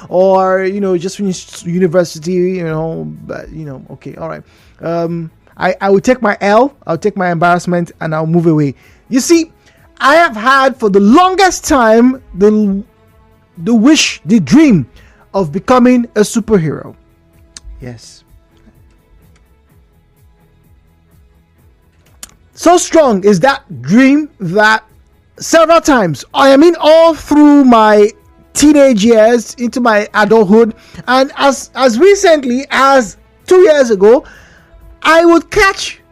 or just finished university, but okay, all right. I will take my L, I'll take my embarrassment, and I'll move away. You see, I have had for the longest time the wish, the dream of becoming a superhero. Yes. So strong is that dream that several times, all through my teenage years into my adulthood, and as recently as 2 years ago, I would catch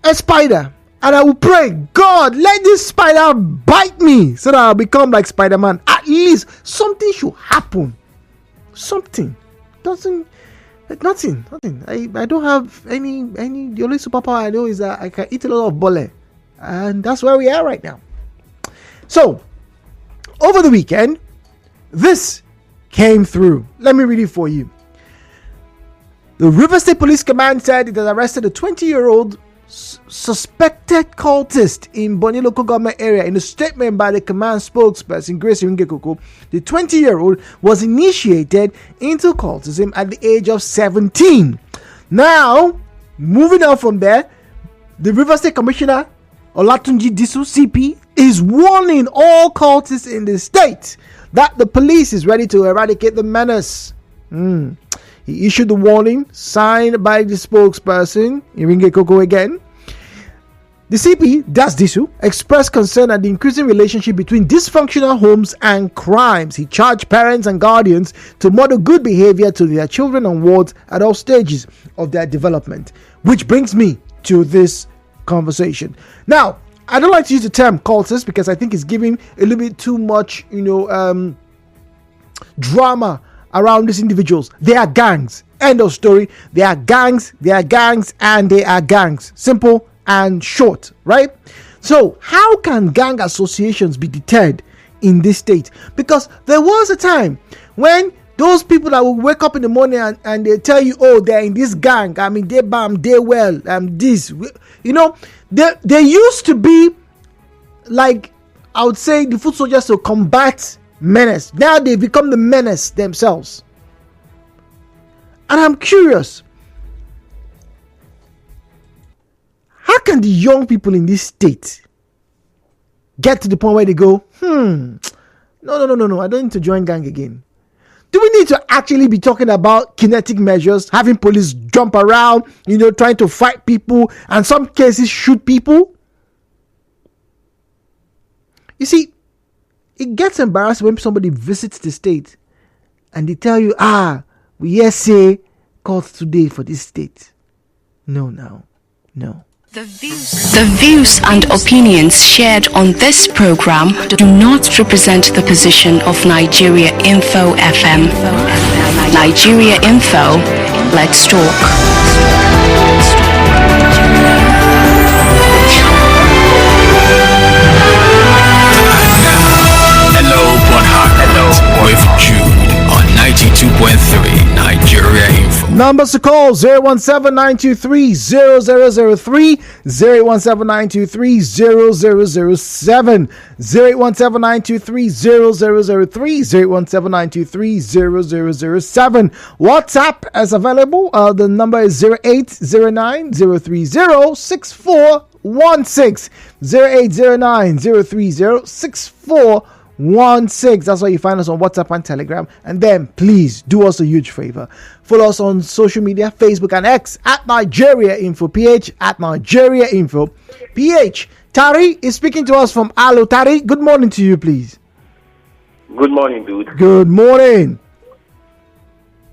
a spider and I would pray, God, let this spider bite me so that I'll become like Spider-Man. At least something should happen. Something. Nothing. I don't have any. The only superpower I know is that I can eat a lot of bole, and that's where we are right now. So, over the weekend, this came through. Let me read it for you. The River State Police Command said it has arrested a 20-year-old suspected cultist in Bonny local government area. In a statement by the command spokesperson Grace Iringekoko, the 20-year-old was initiated into cultism at the age of 17. Now, moving on from there, the River State Commissioner Olatunji Disu CP is warning all cultists in the state that the police is ready to eradicate the menace. He issued the warning, signed by the spokesperson, Iringekoko again. The CP, Das Disu, expressed concern at the increasing relationship between dysfunctional homes and crimes. He charged parents and guardians to model good behavior to their children and wards at all stages of their development. Which brings me to this conversation. Now, I don't like to use the term cultist because I think it's giving a little bit too much, drama around these individuals. They are gangs. End of story. They are gangs, and they are gangs. Simple and short, right? So, how can gang associations be deterred in this state? Because there was a time when those people that will wake up in the morning and they tell you, oh, they're in this gang. They bam, they well, this. They used to be like, I would say, the foot soldiers to combat menace. Now they become the menace themselves. And I'm curious, how can the young people in this state get to the point where they go, no, I don't need to join gang again? Do we need to actually be talking about kinetic measures, having police jump around, trying to fight people, and some cases shoot people? You see, it gets embarrassing when somebody visits the state and they tell you, we say court today for this state. No. The views and opinions shared on this program do not represent the position of Nigeria Info FM. Nigeria Info, let's talk. With Jude on 92.3 Nigeria Info. Numbers to call 017-923-0003, 017-923-0007, 017-923-0003, 017-923-0007. WhatsApp is available. The number is 0809-030-6416, 0809-030-6416. That's why you find us on WhatsApp and Telegram. And then please do us a huge favor. Follow us on social media, Facebook and X at Nigeria Info PH, at Nigeria Info PH. Tari is speaking to us from Alo. Tari, good morning to you, please. Good morning, dude. Good morning.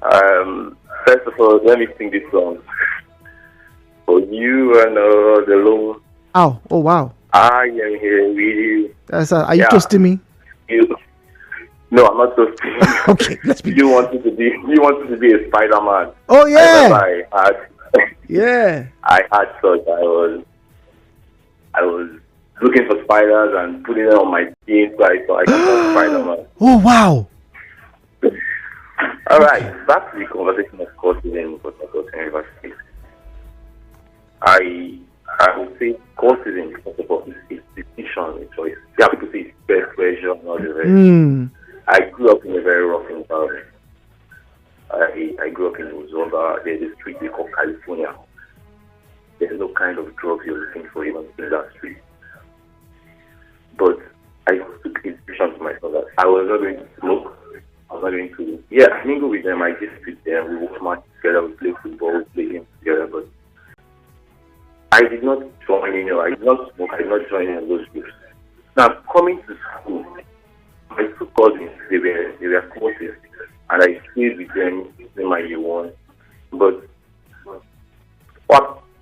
First of all, let me sing this song for you and the Lord. Oh wow. I am here with you. Are you toasting me? No, I'm not toasting you. Okay, let's be. You wanted to be a Spider-Man. Oh yeah. I had such. I was looking for spiders and putting them on my skin so I can become Spider-Man. Oh wow. All right, back to the conversation of cultism for university. I would say cultism, first of all, is decision, a choice. Yeah, people say it's best version and all the rest. I grew up in a very rough environment. I grew up in Uzonga. There's a street we call California. There's no kind of drugs you're looking for even in that street. But I took a decision to myself that I was not going to smoke. I was not going to, I mingle with them. I just sit there. We watch match together. We play football. We play games together. But I did not join in. I did not smoke. I did not join in those groups. Now, coming to school, my two cousins, they were courses, and I stayed with them in my year one. But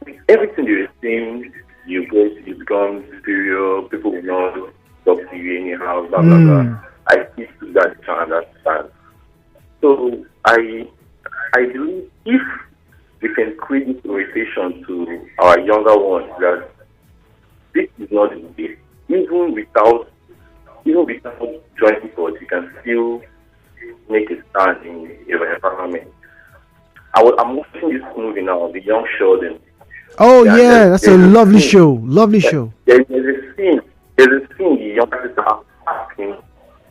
with everything they were saying, you become superior, people will not talk to you anyhow, blah, blah, blah. I still took that to understand. So I believe if we can create this orientation to our younger ones that this is not the way. Even without joining force, you can still make a stand in your environment. I'm watching this movie now, The Young Sheldon. Oh yeah, that's a lovely show. Lovely show. There's a scene. The young person asking,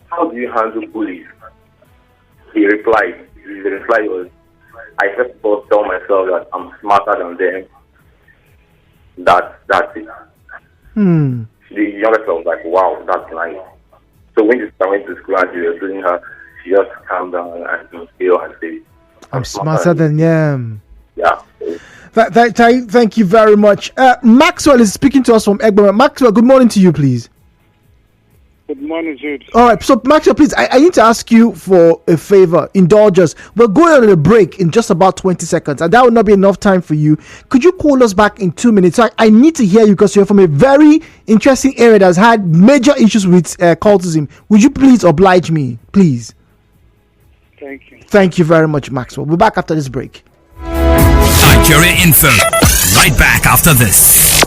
"How do you handle bullies?" He replied. The reply was, "I first of all tell myself that I'm smarter than them. That's it." The younger person was like, "Wow, that's nice." So when she went to school and she was doing her, she just calmed down and scale and say, "I'm smarter than them." Yeah. Thank you very much. Maxwell is speaking to us from Egbert. Maxwell, good morning to you, please. Good morning, Jude. All right, so Maxwell, please, I need to ask you for a favor. Indulge us. We're going on a break in just about 20 seconds, and that will not be enough time for you. Could you call us back in 2 minutes? So I need to hear you because you're from a very interesting area that has had major issues with cultism. Would you please oblige me, please? Thank you. Thank you very much, Maxwell. We'll be back after this break. Nigeria Info. Right back after this.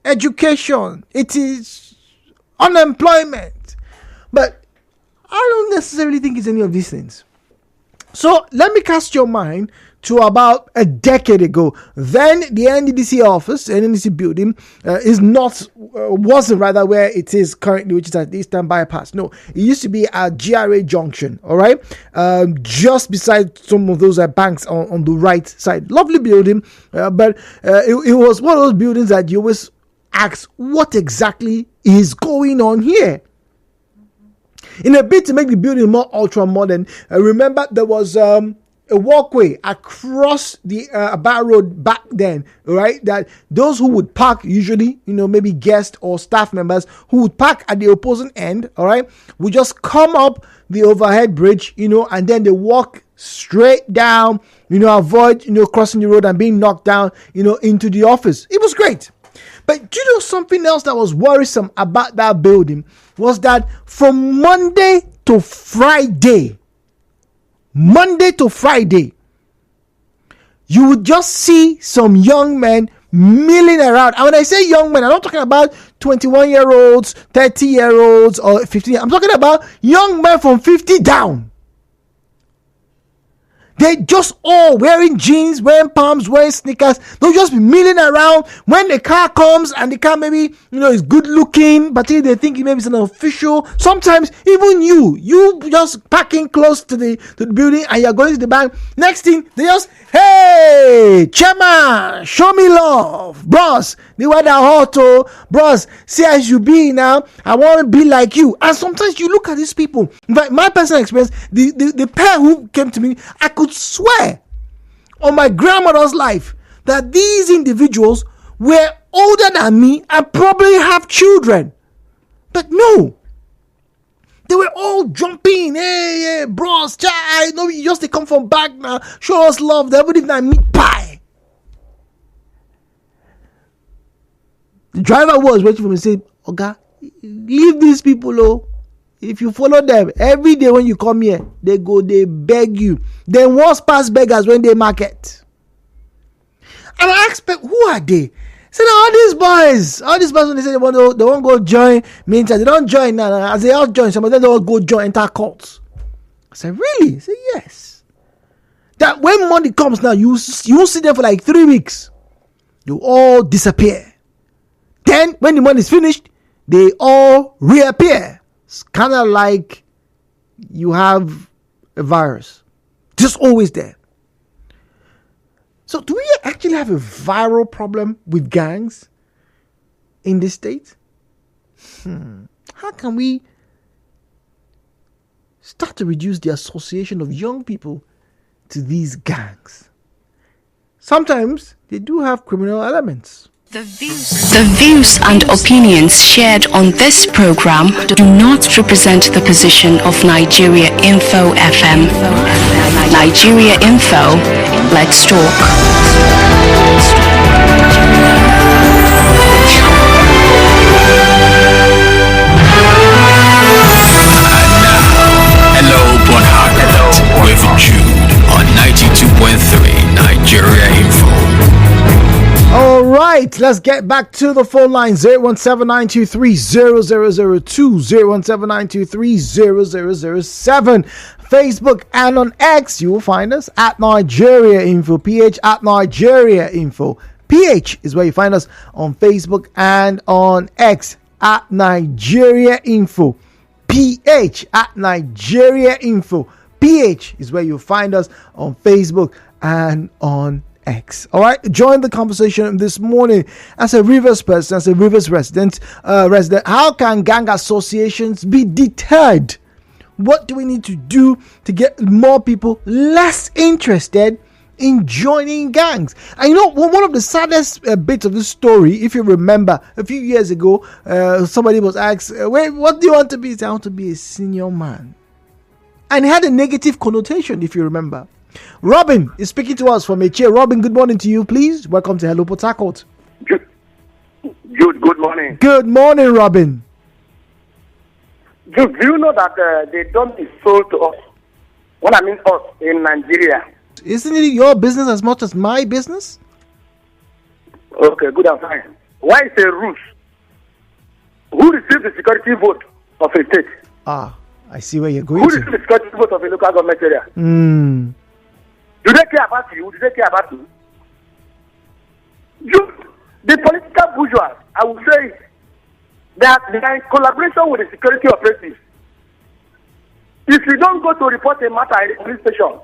education, it is unemployment. But I don't necessarily think it's any of these things. So let me cast your mind to about a decade ago. Then the NDDC office, NDDC building, wasn't where it is currently, which is at the Eastern Bypass. No, it used to be at GRA Junction, all right, just beside some of those banks on the right side. Lovely building, but it was one of those buildings that you always ask, what exactly is going on here? In a bid to make the building more ultra modern, remember there was a walkway across the Aba Road back then, right? That those who would park, usually, maybe guests or staff members who would park at the opposing end, all right, would just come up the overhead bridge, and then they walk straight down, avoid, crossing the road and being knocked down, into the office. It was great. But something else that was worrisome about that building was that from Monday to Friday, you would just see some young men milling around. And when I say young men, I'm not talking about 21-year-olds, 30-year-olds, or 15. I'm talking about young men from 50 down. They just all wearing jeans, wearing pumps, wearing sneakers. They'll just be milling around. When the car comes and the car maybe, is good looking, but they think maybe it's an official. Sometimes even you just parking close to the building and you're going to the bank. Next thing, they just, hey, chairman, show me love. Bros, the weather hot, bros, see as you be now. I want to be like you. And sometimes you look at these people. In fact, my personal experience, the pair who came to me, I could swear on my grandmother's life that these individuals were older than me and probably have children. But no, they were all jumping. Hey, bros, child, no, you just they come from back now. Show us love. They wouldn't even meat pie. The driver was waiting for me and said, Oga, leave these people alone. If you follow them every day when you come here, they beg you. Then once pass beggars when they market. And I expect, who are they? Say, all these boys when they say they won't go join meantime, they don't join now. As they all join, some of them don't go join enter cults. I said, really? I said, yes. That when money comes now, you won't see them for like 3 weeks. You all disappear. Then when the money is finished, they all reappear. It's kind of like you have a virus, just always there. So do we actually have a viral problem with gangs in this state? How can we start to reduce the association of young people to these gangs? Sometimes they do have criminal elements. The views and opinions shared on this program do not represent the position of Nigeria Info FM. Nigeria Info, let's talk. Hello, Port Harcourt, with Jude on 92.3 Nigeria Info. All right, let's get back to the phone line. 017-923-0002, 017-923-0007. Facebook and on X, you will find us at Nigeria Info PH, at Nigeria Info PH is where you find us on Facebook and on X at Nigeria Info PH, at Nigeria Info PH is where you find us on Facebook and on X. All right, join the conversation this morning. As a Rivers person, as a Rivers resident, how can gang associations be deterred? What do we need to do to get more people less interested in joining gangs? And one of the saddest bits of this story, if you remember, a few years ago, somebody was asked, "Wait, what do you want to be?" He said, "I want to be a senior man," and it had a negative connotation, if you remember. Robin is speaking to us from Eche. Robin, good morning to you, please. Welcome to Hello Port Harcourt. Good morning. Good morning, Robin. Do you know that they don't be sold to us? What I mean us in Nigeria. Isn't it your business as much as my business? Okay, good and fine. Why is a ruse? Who receives the security vote of a state? I see where you're going Who to. receives the security vote of a local government area? Mm. Do they care about you? Do they care about you? The political bourgeois, I would say that they are in collaboration with the security operatives. If you don't go to report a matter at the police station,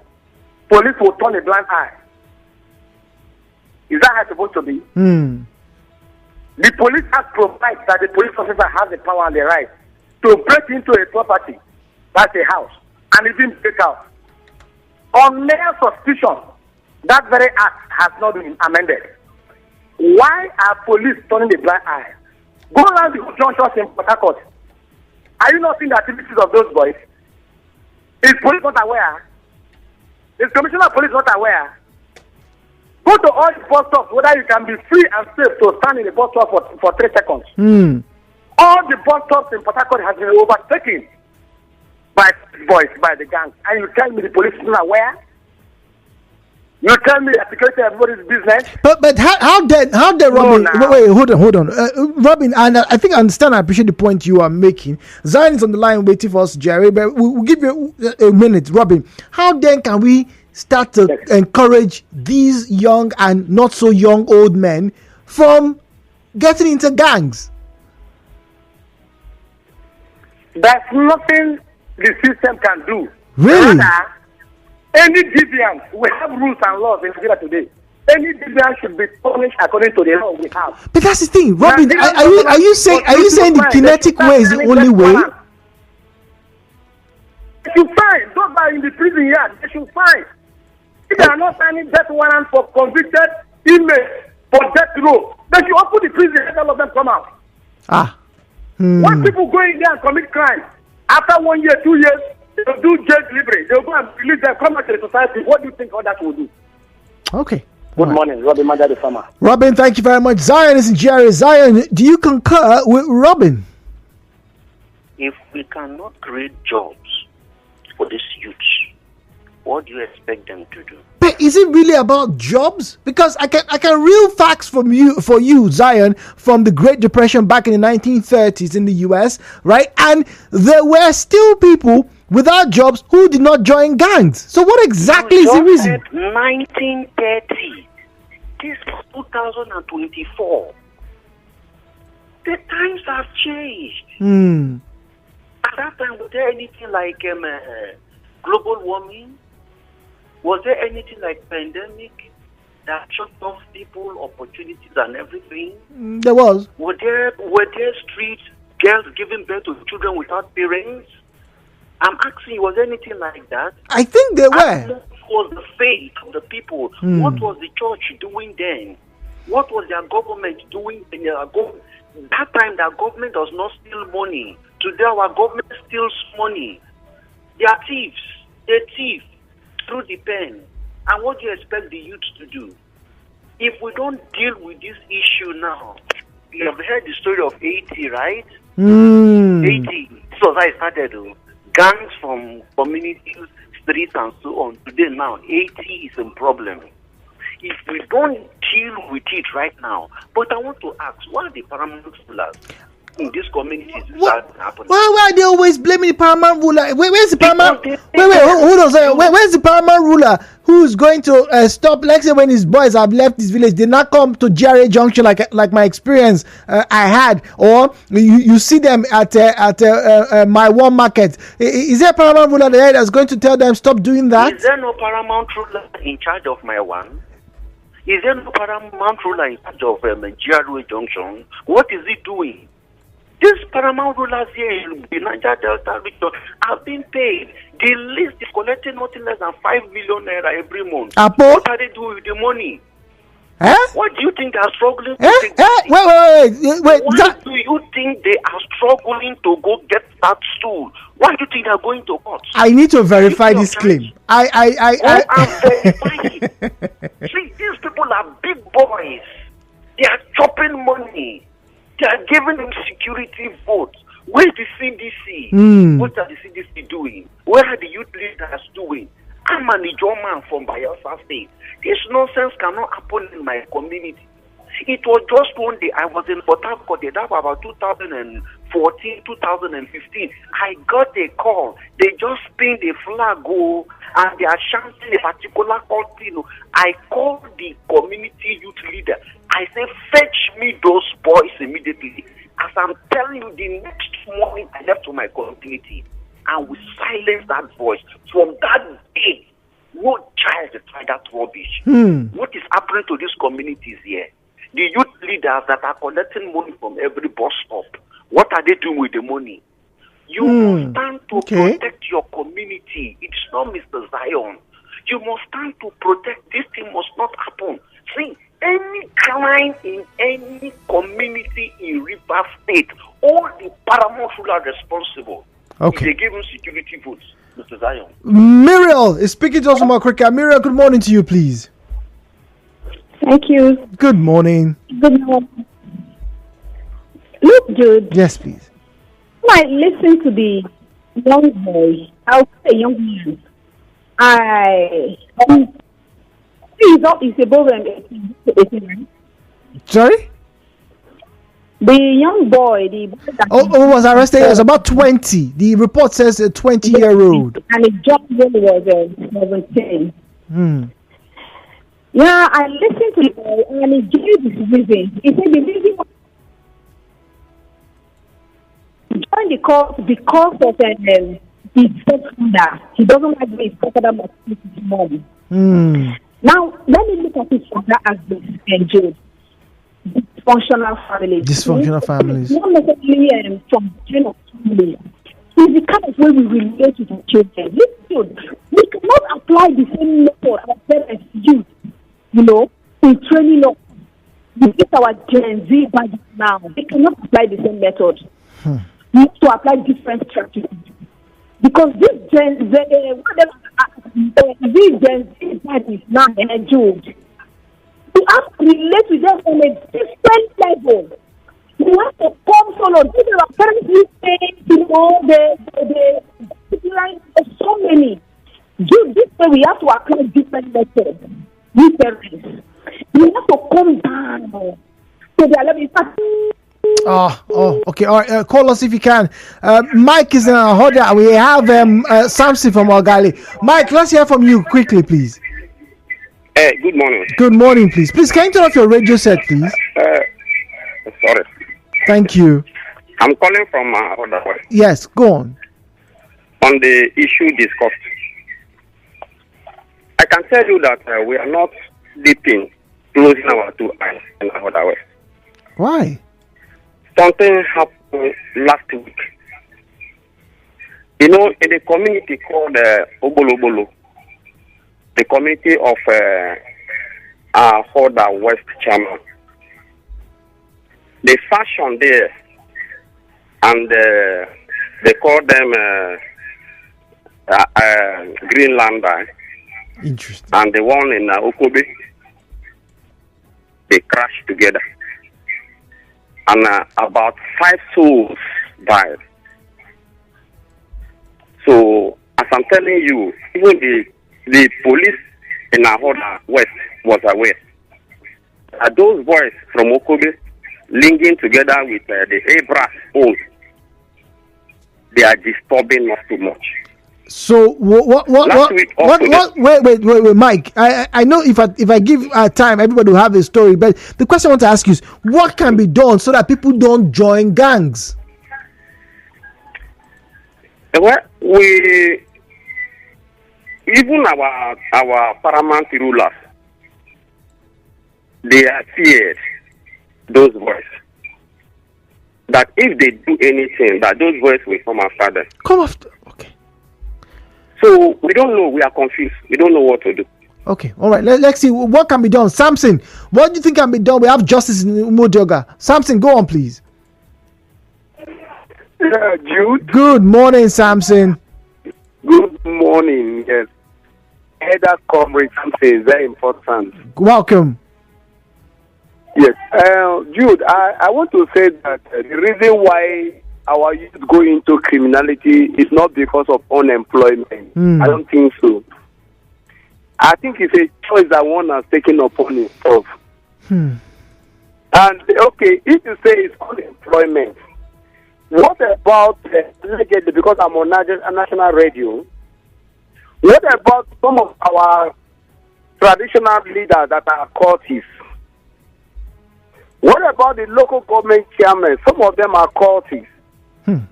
police will turn a blind eye. Is that how it's supposed to be? Mm. The police act provides that the police officer has the power and the right to break into a property, that's a house, and even break out. On mere suspicion, that very act has not been amended. Why are police turning a blind eye? Go around the junctions in Port Harcourt. Are you not seeing the activities of those boys? Is police not aware? Is Commissioner of Police not aware? Go to all the bus stops, whether you can be free and safe to stand in the bus stop for 3 seconds. Mm. All the bus stops in Port Harcourt has been overtaken by boys, by the gangs. And you tell me the police is not aware? You tell me that security is everybody's business? But how did Robin? No, wait, hold on, Robin. And I think I understand. I appreciate the point you are making. Zion is on the line waiting for us, Jerry. But we'll give you a minute, Robin. How then can we start to encourage these young and not so young old men from getting into gangs? There's nothing the system can do. Really? Rather, any deviant, we have rules and laws in Nigeria today. Any deviant should be punished according to the law we have. But that's the thing, Robin. Are you saying the kinetic way is the only way? They should fine. Those that are in the prison yard, they should fine. If they are not signing death warrant for convicted inmates for death row, they should open the prison and all of them come out. When people go in there and commit crime, after 1 year, 2 years, they'll do jail delivery. They'll go and release them, come out to the society. What do you think all that will do? Okay. Good morning, Robin Manda the farmer. Robin, thank you very much. Zion is in Jerry. Zion, do you concur with Robin? If we cannot create jobs for these youths, what do you expect them to do? But is it really about jobs? Because I can reel facts for you, Zion, from the Great Depression back in the 1930s in the US, right? And there were still people without jobs who did not join gangs. So what exactly is the reason? 1930. This is 2024. The times have changed. At that time, was there anything like global warming? Was there anything like pandemic that shut off people, opportunities and everything? There was. Were there street girls giving birth to children without parents? I'm asking, was there anything like that? I think there were. What was the faith of the people? What was the church doing then? What was their government doing? That time, their government does not steal money. Today, our government steals money. They are thieves. They thief through the pen. And what do you expect the youth to do? If we don't deal with this issue now, you have heard the story of 80, right? 80. This was how it started. Gangs from communities, streets, and so on. Today now, 80 is a problem. If we don't deal with it right now, but I want to ask, what are the paramount rulers in these communities that happen? Why are they always blaming the paramount ruler? Where's the paramount? Hold on, sorry. Where's the paramount ruler who's going to stop? Let's say when his boys have left this village, they not come to GRA Junction like my experience I had, or you see them at my one market. Is there a paramount ruler there that's going to tell them stop doing that? Is there no paramount ruler in charge of my one? Is there no paramount ruler in charge of GRA Junction? What is he doing? These paramount rulers here in the Niger Delta region have been paid. The least is collecting nothing less than 5 million naira every month. What are they doing with the money? What do you think they are struggling to take? Wait. Why do you think they are struggling to go get that stool? Why do you think they are going to court? I need to verify this claim. Verify it. See, these people are big boys. They are chopping money. They are giving them security votes. Where is the CDC? What are the CDC doing? Where are the youth leaders doing? I'm an Ijo man from Bayelsa State. This nonsense cannot happen in my community. It was just one day. I was in Port Harcourt. That was about 2014, 2015. I got a call. They just pinned a flag, and they are chanting a particular country. I called the community youth leader. I said, fetch me those boys immediately. As I'm telling you, the next morning I left to my community and we silenced that voice. From that day, no child tried that rubbish. What is happening to these communities here? The youth leaders that are collecting money from every bus stop, what are they doing with the money? You must stand to protect your community. It's not Mr. Zion. You must stand to protect. This thing must not happen. See, any crime in any community in River State, all the paramount who are responsible. If they give them security votes, Mr. Zion. Muriel is speaking to us from Africa. Muriel, good morning to you, please. Thank you. Good morning. Good morning. Look, Jude. Yes, please. When I listen to the young boy, I'll say young man. He's above 18, right? Sorry? The young boy, the boy that was arrested. He was about 20. The report says a 20-year-old. And his job was 17. Yeah, I listened to the boy and he gave his reason. He said the reason why he joined the court because of his stepfather. He doesn't like his stepfather but his mom. Now, let me look at his father as this Jude. Dysfunctional families. Dysfunctional families. Not necessarily from kind of family. It's the kind of way we relate to the children. Listen, we cannot apply the same method our parents use, in training us. We get our Gen Z budget now. They cannot apply the same method. We have to apply different strategies. Because this Gen Z, these Gen Z buddies now, Jude. You have to relate with them on a different level. You have to come solo. These are apparently saying, the line of so many. This way we have to apply different methods. These parents. You have to come down to their level. Okay. All right. Call us if you can. Mike is in our order. We have Samson from Ogali. Mike, let's hear from you quickly, please. Good morning. Good morning, please. Please, can you turn off your radio set, please? Sorry. Thank you. I'm calling from Odawa. Yes, go on. On the issue discussed, I can tell you that we are not sleeping, closing our two eyes in Odawa. Why? Something happened last week. In a community called Obolobolo, the community of Hoda West Chama. They fashion there, and they call them Greenlander. Interesting. And the one in Okobe, they crashed together. And about 5 souls died. So, as I'm telling you, even the police in Ahoda West was aware that those boys from Okobe linking together with the Abras own, they are disturbing us too much. So what? Wait, Mike. I know if I give time, everybody will have a story. But the question I want to ask you is, what can be done so that people don't join gangs? Well, even our paramount rulers, they are feared, those boys, that if they do anything, that those boys will come after them. Come after? Okay. So we don't know. We are confused. We don't know what to do. Okay. All right. Let's see what can be done. Samson, what do you think can be done? We have justice in Umudioga. Samson, go on, please. Yeah, Jude. Good morning, Samson. Good morning. Yes. Header comrade Samson is very important. Welcome. Yes. Jude, I want to say that the reason why our youth go into criminality is not because of unemployment. I don't think so. I think it's a choice that one has taken upon himself. And okay, if you say it's unemployment, what about allegedly, because I'm on national radio, what about some of our traditional leaders that are cultists? What about the local government chairmen? Some of them are cultists.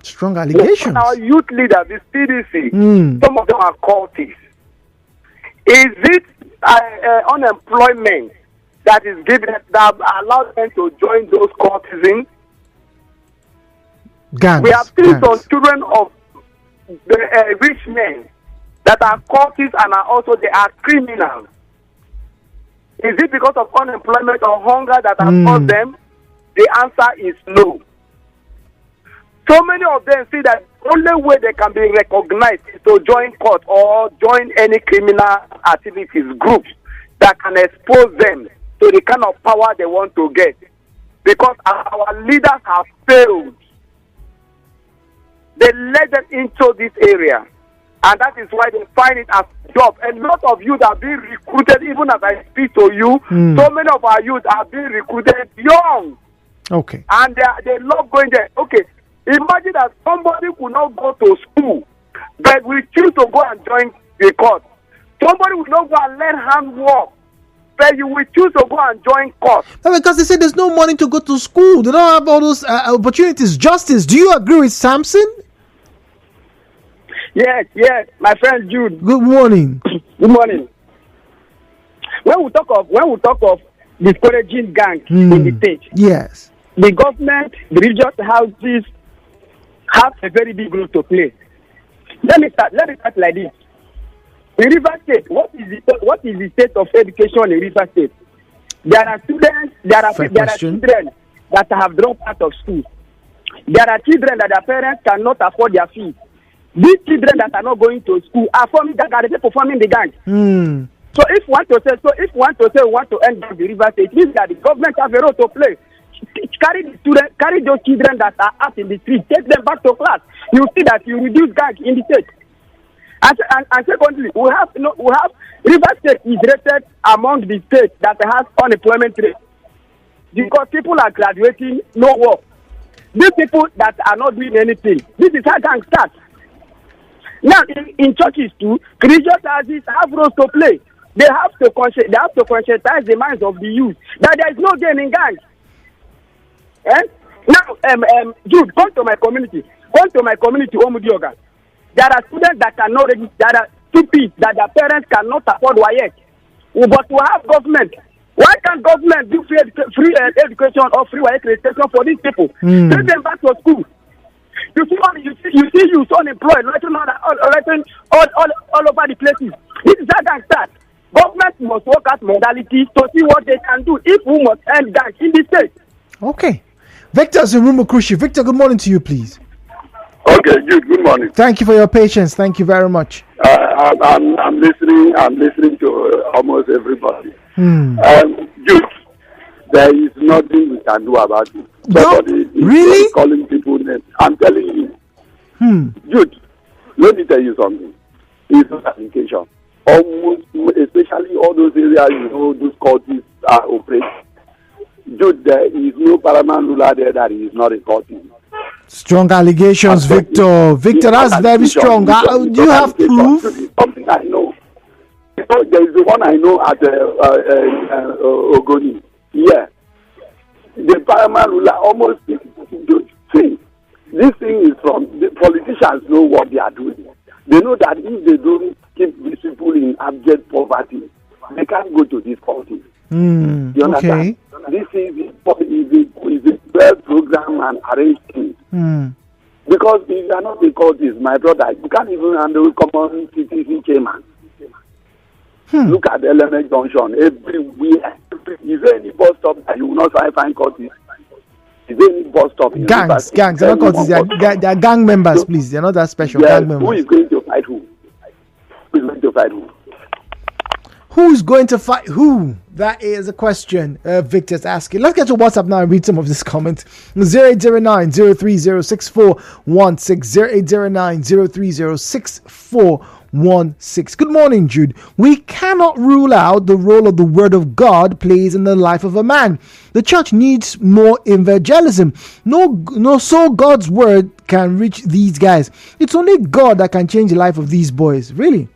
Strong allegations. Our youth leaders, the CDC, some of them are cultists. Is it unemployment that is given that allows them to join those cultism? Gangs, we have seen some children of the rich men that are cultists and they are criminals. Is it because of unemployment or hunger that has caused them? The answer is no. So many of them see that the only way they can be recognized is to join court or join any criminal activities groups that can expose them to the kind of power they want to get. Because our leaders have failed. They led them into this area. And that is why they find it as a job. And a lot of youth are being recruited, even as I speak to you. So many of our youth are being recruited young. Okay. And they love going there. Okay. Imagine that somebody could not go to school, but we choose to go and join the court. Somebody will not go and learn handwork, but you will choose to go and join court. Because they say there's no money to go to school. They don't have all those opportunities. Justice, do you agree with Samson? Yes, my friend Jude. Good morning. Good morning. When we talk of discouraging gangs in the state, yes, the government, the religious houses have a very big role to play. Let me start like this. In River State, what is the state of education in River State? There are children that have dropped out of school. There are children that their parents cannot afford their fees. These children that are not going to school are forming the gang. So if we want to say we want to end the River State, it means that the government has a role to play. Carry those children that are out in the street, take them back to class. You see that you reduce gang in the state. And secondly, we have River State is rated among the states that has unemployment rate because people are graduating, no work. These people that are not doing anything, this is how gang starts. Now in churches too, religious houses have roles to play. They have to conscientize the minds of the youth that there is no gain in gangs. Now, Jude, come to my community, Omudioga. There are students that cannot register. There are stupid that their parents cannot afford WAEC. But we have government. Why can't government do free education or free WAEC registration for these people? Take them back to school. You see youth unemployed, all over the places. This is how gang starts. Government must work out modalities to see what they can do if we must end gang in the state. Okay. Victor's in Rumukrushi. Victor, good morning to you, please. Okay, good morning. Thank you for your patience. Thank you very much. I'm listening to almost everybody. Jude, there is nothing we can do about it. Somebody is calling people names. I'm telling you. Jude, let me tell you something. It's an application. Almost, especially all those areas, those cultists are operating. Jude, there is no paramount ruler there that is not a cultist. Strong allegations, Victor. Victor, that's very strong. Do you have proof? Something I know. There is the one I know at Ogoni. Yeah. The paramount ruler almost see. This thing is from the politicians know what they are doing. They know that if they don't keep these people in abject poverty, they can't go to these countries. You understand? This is a well program and arranged thing. Because if you are not a cultist, my brother, you can't even handle common citizen chairman. Look at the LMX junction everywhere. Is there any bus stop that you will not find cultists? Is there any bus stop? Gangs. They're not cultists. They are gang members, please. They're not that special. Gang members. Who is going to fight who? Who's going to fight who? That is a question Victor's asking. Let's get to WhatsApp now and read some of this comment. 0809-030-6416. 0809-030-6416. 0916. Good morning, Jude. We cannot rule out the role of the word of God plays in the life of a man. The church needs more evangelism. So God's word can reach these guys. It's only God that can change the life of these boys. Really.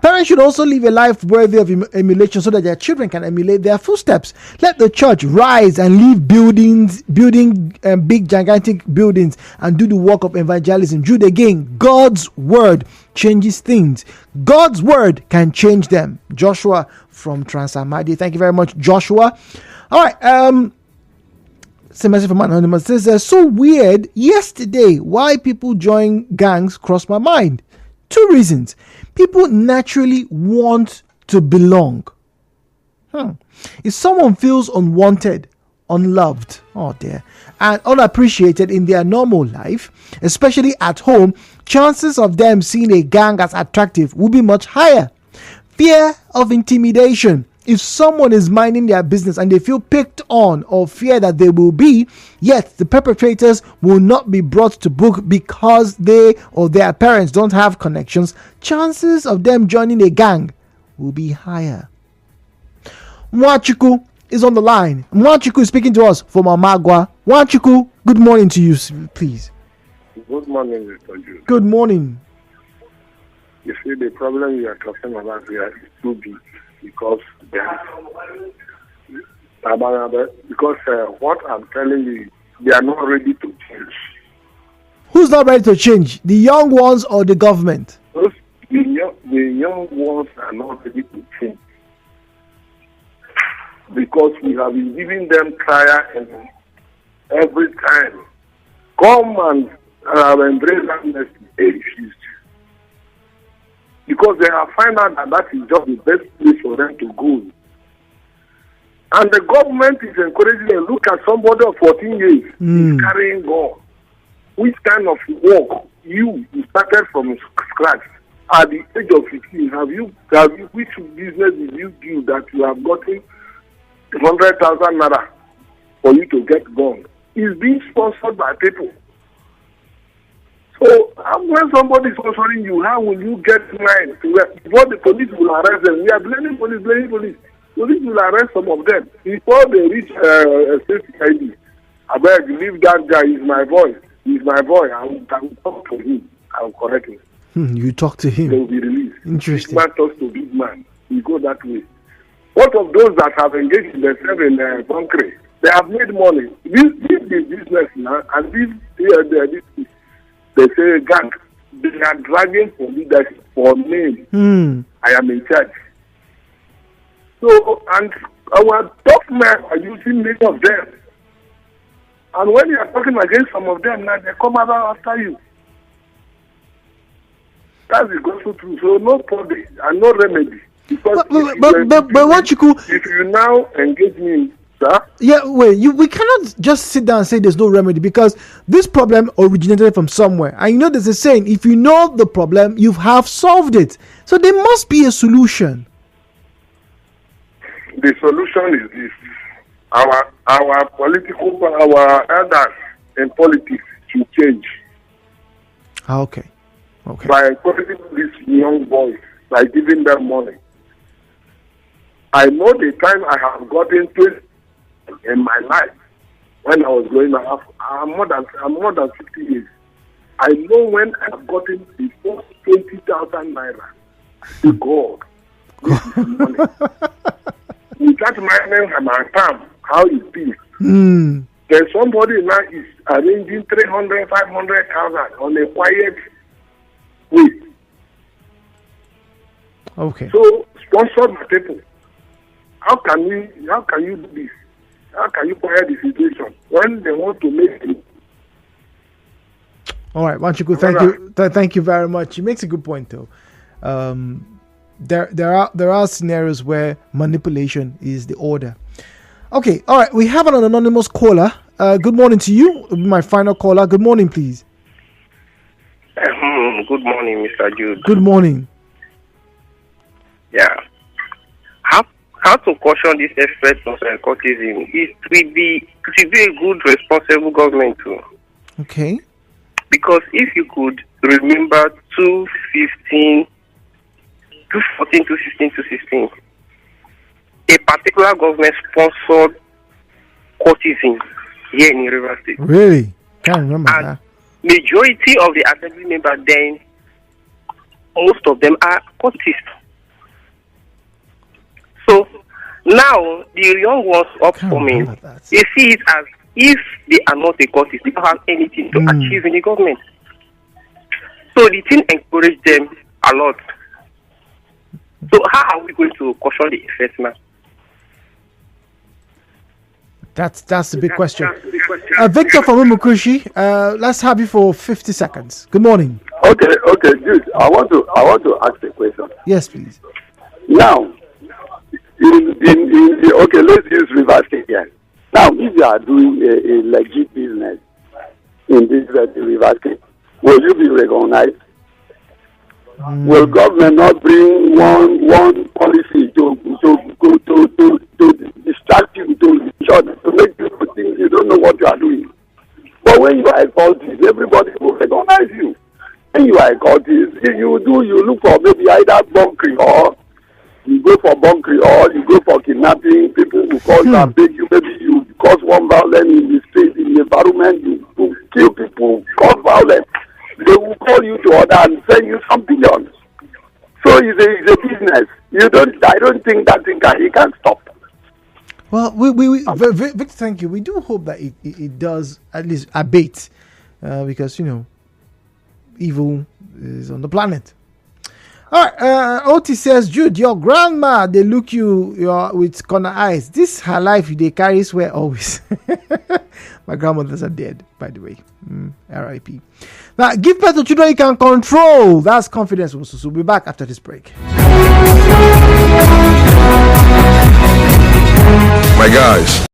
Parents should also live a life worthy of emulation so that their children can emulate their footsteps. Let the church rise and leave building big gigantic buildings and do the work of evangelism. Jude, again, God's word changes things. God's word can change them. Joshua from Transamadi. Thank you very much, Joshua. All right. Same message from Anonymous. It says, so weird. Yesterday, why people join gangs crossed my mind. 2 reasons. People naturally want to belong. If someone feels unwanted, unloved, oh dear, and unappreciated in their normal life, especially at home, chances of them seeing a gang as attractive will be much higher. Fear of intimidation. If someone is minding their business and they feel picked on or fear that they will be, yet the perpetrators will not be brought to book because they or their parents don't have connections, chances of them joining a gang will be higher. Mwachuku is on the line. Mwachuku is speaking to us from Amagwa. Mwachuku, good morning to you, please. Good morning, Mr. Jude. Good morning. You see, the problem we are talking about here is too big because what I'm telling you, they are not ready to change. Who's not ready to change? The young ones or the government? The young ones are not ready to change. Because we have been giving them trial and every time. Come and embrace that next age. Because they have found out that is just the best place for them to go. And the government is encouraging them. Look at somebody of 14 years is carrying gun. Which kind of work you started from scratch at the age of 15? Have you which business did you do that you have gotten 100,000 naira for you to get gun? It's being sponsored by people. So when somebody is sponsoring you, how will you get mine? Before the police will arrest them, we are blaming police. Police will arrest some of them before they reach a safety ID. I beg, leave that guy. He's my boy. I will talk to him. I will correct him. You talk to him. They will be released. Interesting. Big man talks to big man. We go that way. What of those that have engaged themselves in bunkering? They have made money. This business now, and this they say gang. They are dragging for leadership for name. I am in charge. So, and our top men are using many of them. And when you are talking against some of them now, they come about after you. That's the gospel truth. So no problem and no remedy. Because if you now engage me, sir. Yeah, we cannot just sit down and say there's no remedy, because this problem originated from somewhere. And you know there's a saying, if you know the problem, you have solved it. So there must be a solution. The solution is this. Our elders in politics should change. Okay. By encouraging these young boys, by giving them money. I know the time I have gotten to in my life when I was growing up. I'm more than 50 years. I know when I have gotten the first 20,000 naira. I say, God, this is money. Without my time, how it is. Then somebody now is arranging 300, 500,000 on a quiet way. Okay. So sponsored by people. How can you do this? How can you quiet the situation when they want to make it? All right, Wanchuku, thank you very much. He makes a good point though. There are scenarios where manipulation is the order. Okay, all right. We have an anonymous caller. Good morning to you. My final caller. Good morning, please. Good morning, Mr. Jude. Good morning. Yeah. How to caution this aspect of cultism is to be a good, responsible government too. Okay. Because if you could remember 2015, 2014, 2015, 2016, a particular government sponsored courtesan here in River State. Really? Can't remember And that. majority of the assembly members then, most of them are courtesans. So now the young ones upcoming, they see it as if they are not a courtesan, they don't have anything to achieve in the government. So the thing encouraged them a lot. So how are we going to caution the effects now? That's the big question. Victor from Umukushi, let's have you for 50 seconds. Good morning. Okay, good. I want to ask a question. Yes, please. Now, okay, let's use reverse again. Now, if you are doing a legit business in this reverse case, will you be recognized? Will government not bring one policy to distract you, to make you think you don't know what you are doing? But when you are a cultist, everybody will recognize you. When you are a cultist, you look for maybe either bunkering, or you go for bunkering, or you go for kidnapping. People will call you and beg you. Maybe you cause one violence in the street, in the environment, you kill people, cause violence. They will call you to order and send you some billions. So it's a business. I don't think that thing he can't stop. Well, Victor, thank you. We do hope that it does at least abate, because evil is on the planet. All right, Oti says, Jude, your grandma, they look you with corner eyes. This her life, they carry swear always. My grandmothers are dead, by the way. R.I.P. Now, give birth to children you can control. That's confidence. We'll be back after this break. My guys,